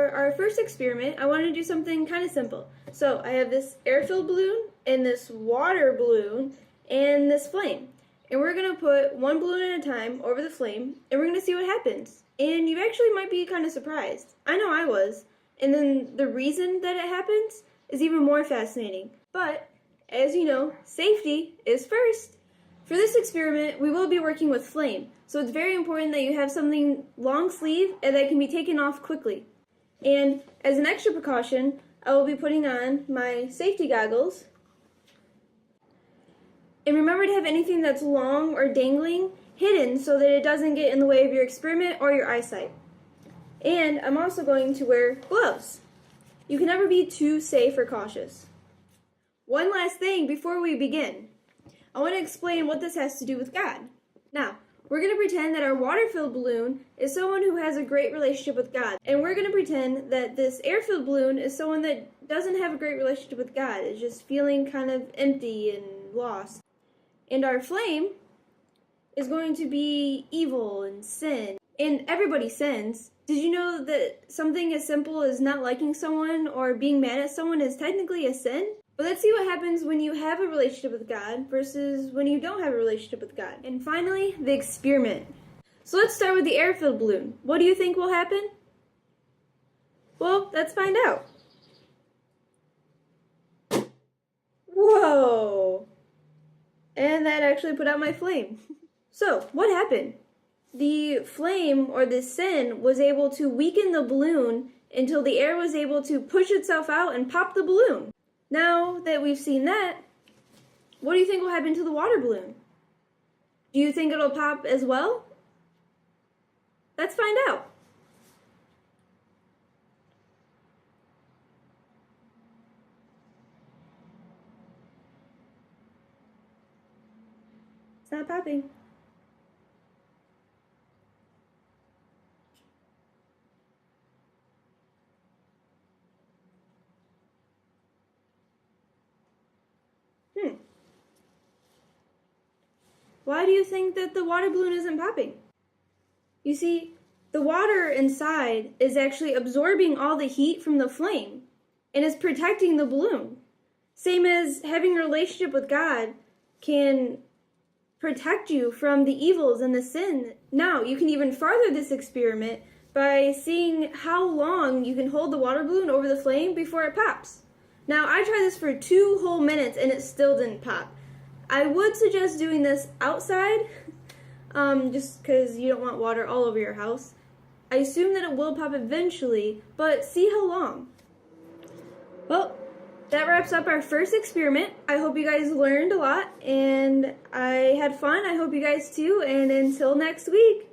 for our first experiment, I want to do something kind of simple. So I have this air-filled balloon and this water balloon and this flame. And we're going to put one balloon at a time over the flame, and we're going to see what happens. And you actually might be kind of surprised. I know I was. And then the reason that it happens is even more fascinating. But, as you know, safety is first. For this experiment, we will be working with flame, so it's very important that you have something long sleeve and that can be taken off quickly. And as an extra precaution, I will be putting on my safety goggles. And remember to have anything that's long or dangling hidden so that it doesn't get in the way of your experiment or your eyesight. And I'm also going to wear gloves. You can never be too safe or cautious. One last thing before we begin. I want to explain what this has to do with God. Now, we're going to pretend that our water-filled balloon is someone who has a great relationship with God. And we're going to pretend that this air-filled balloon is someone that doesn't have a great relationship with God, is just feeling kind of empty and lost. And our flame is going to be evil and sin. And everybody sins. Did you know that something as simple as not liking someone or being mad at someone is technically a sin? But let's see what happens when you have a relationship with God versus when you don't have a relationship with God. And finally, the experiment. So let's start with the air-filled balloon. What do you think will happen? Well, let's find out. Whoa! And that actually put out my flame. So, what happened? The flame, or the sin, was able to weaken the balloon until the air was able to push itself out and pop the balloon. Now that we've seen that, what do you think will happen to the water balloon? Do you think it'll pop as well? Let's find out. It's not popping. Why do you think that the water balloon isn't popping? You see, the water inside is actually absorbing all the heat from the flame and is protecting the balloon. Same as having a relationship with God can protect you from the evils and the sin. Now, you can even further this experiment by seeing how long you can hold the water balloon over the flame before it pops. Now, I tried this for 2 whole minutes and it still didn't pop. I would suggest doing this outside, just because you don't want water all over your house. I assume that it will pop eventually, but see how long. Well, that wraps up our first experiment. I hope you guys learned a lot, and I had fun. I hope you guys too, and until next week.